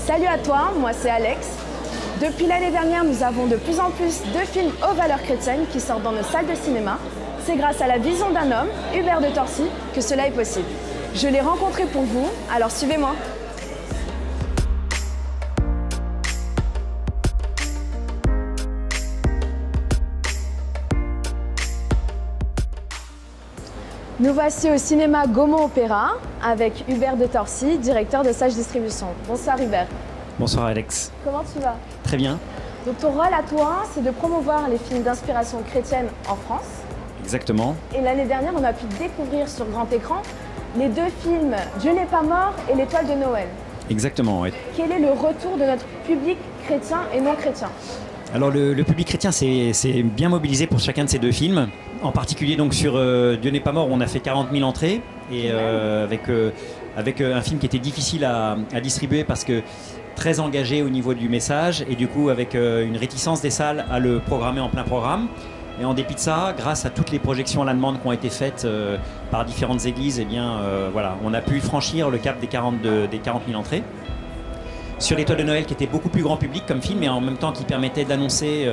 Salut à toi, moi c'est Alex. Depuis l'année dernière, nous avons de plus en plus de films aux valeurs chrétiennes qui sortent dans nos salles de cinéma. C'est grâce à la vision d'un homme, Hubert de Torcy, que cela est possible. Je l'ai rencontré pour vous, alors suivez-moi. Nous voici au cinéma Gaumont Opéra avec Hubert de Torcy, directeur de Sage Distribution. Bonsoir Hubert. Bonsoir Alex. Comment tu vas? Très bien. Donc ton rôle à toi, c'est de promouvoir les films d'inspiration chrétienne en France. Exactement. Et l'année dernière, on a pu découvrir sur grand écran les deux films Dieu n'est pas mort et L'étoile de Noël. Exactement, oui. Quel est le retour de notre public chrétien et non chrétien? Alors le public chrétien s'est bien mobilisé pour chacun de ces deux films. En particulier donc sur Dieu n'est pas mort, où on a fait 40 000 entrées. Et avec un film qui était difficile à distribuer parce que très engagé au niveau du message. Et du coup avec une réticence des salles à le programmer en plein programme. Et en dépit de ça, grâce à toutes les projections à la demande qui ont été faites par différentes églises, eh bien, voilà, on a pu franchir le cap des 40 000 entrées. Sur L'étoile de Noël, qui était beaucoup plus grand public comme film, et en même temps qui permettait d'annoncer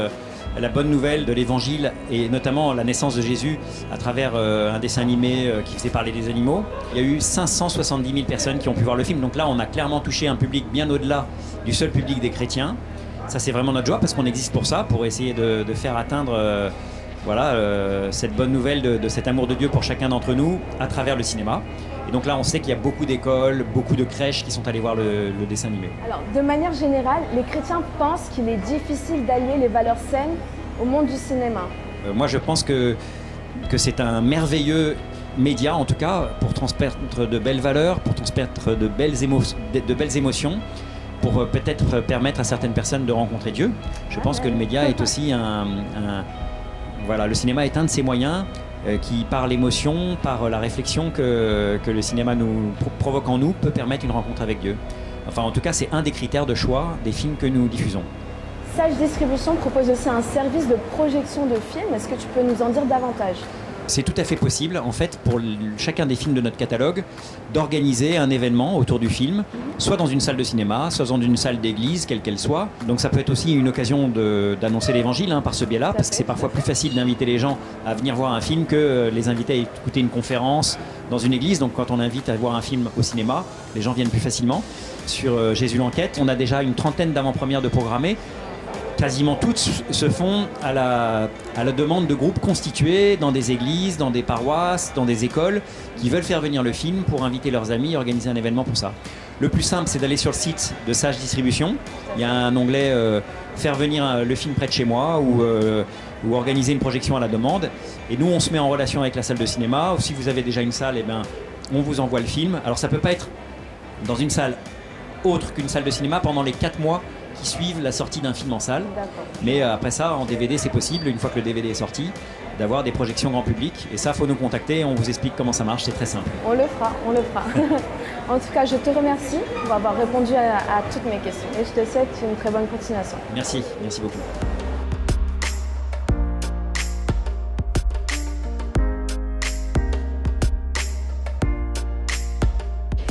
la bonne nouvelle de l'évangile, et notamment la naissance de Jésus à travers un dessin animé qui faisait parler des animaux. Il y a eu 570 000 personnes qui ont pu voir le film. Donc là, on a clairement touché un public bien au-delà du seul public des chrétiens. Ça, c'est vraiment notre joie, parce qu'on existe pour ça, pour essayer de faire atteindre cette bonne nouvelle de cet amour de Dieu pour chacun d'entre nous à travers le cinéma. Et donc là, on sait qu'il y a beaucoup d'écoles, beaucoup de crèches qui sont allées voir le dessin animé. Alors, de manière générale, les chrétiens pensent qu'il est difficile d'allier les valeurs saines au monde du cinéma. Moi, je pense que c'est un merveilleux média, en tout cas, pour transmettre de belles valeurs, pour transmettre de belles émotions, pour peut-être permettre à certaines personnes de rencontrer Dieu. Je pense que le média est aussi voilà, le cinéma est un de ces moyens qui, par l'émotion, par la réflexion que le cinéma nous provoque en nous, peut permettre une rencontre avec Dieu. Enfin, en tout cas, c'est un des critères de choix des films que nous diffusons. Sage Distribution propose aussi un service de projection de films. Est-ce que tu peux nous en dire davantage? C'est tout à fait possible, en fait, pour chacun des films de notre catalogue, d'organiser un événement autour du film, soit dans une salle de cinéma, soit dans une salle d'église, quelle qu'elle soit. Donc ça peut être aussi une occasion d'annoncer l'évangile par ce biais-là, parce que c'est parfois plus facile d'inviter les gens à venir voir un film que les inviter à écouter une conférence dans une église. Donc quand on invite à voir un film au cinéma, les gens viennent plus facilement. Sur Jésus l'enquête, on a déjà une trentaine d'avant-premières de programmées. Quasiment toutes se font à la demande de groupes constitués dans des églises, dans des paroisses, dans des écoles qui veulent faire venir le film pour inviter leurs amis et organiser un événement pour ça. Le plus simple, c'est d'aller sur le site de Sage Distribution. Il y a un onglet faire venir le film près de chez moi ou organiser une projection à la demande. Et nous, on se met en relation avec la salle de cinéma. Ou si vous avez déjà une salle, eh ben, on vous envoie le film. Alors ça ne peut pas être dans une salle autre qu'une salle de cinéma pendant les 4 mois qui suivent la sortie d'un film en salle. Mais après ça, en DVD, c'est possible, une fois que le DVD est sorti, d'avoir des projections grand public. Et ça, il faut nous contacter, on vous explique comment ça marche, c'est très simple. On le fera, on le fera. En tout cas, je te remercie pour avoir répondu à toutes mes questions. Et je te souhaite une très bonne continuation. Merci, merci beaucoup.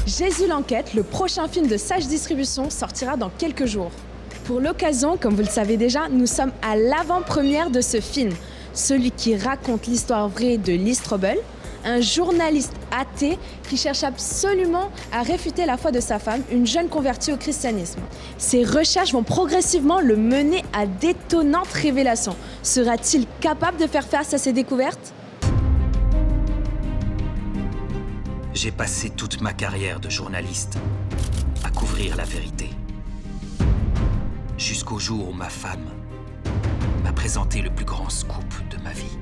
Jésus l'enquête, le prochain film de Sage Distribution, sortira dans quelques jours. Pour l'occasion, comme vous le savez déjà, nous sommes à l'avant-première de ce film, celui qui raconte l'histoire vraie de Lee Strobel, un journaliste athée qui cherche absolument à réfuter la foi de sa femme, une jeune convertie au christianisme. Ses recherches vont progressivement le mener à d'étonnantes révélations. Sera-t-il capable de faire face à ces découvertes ? J'ai passé toute ma carrière de journaliste à couvrir la vérité. Jusqu'au jour où ma femme m'a présenté le plus grand scoop de ma vie.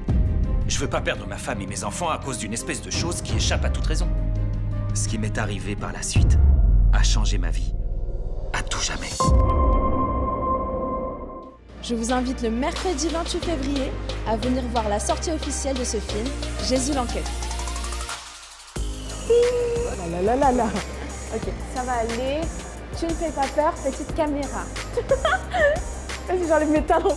Je veux pas perdre ma femme et mes enfants à cause d'une espèce de chose qui échappe à toute raison. Ce qui m'est arrivé par la suite a changé ma vie. À tout jamais. Je vous invite le mercredi 28 février à venir voir la sortie officielle de ce film, Jésus l'enquête. Là. Ok, ça va aller. Tu ne fais pas peur, petite caméra. Vas-y, j'enlève mes talons.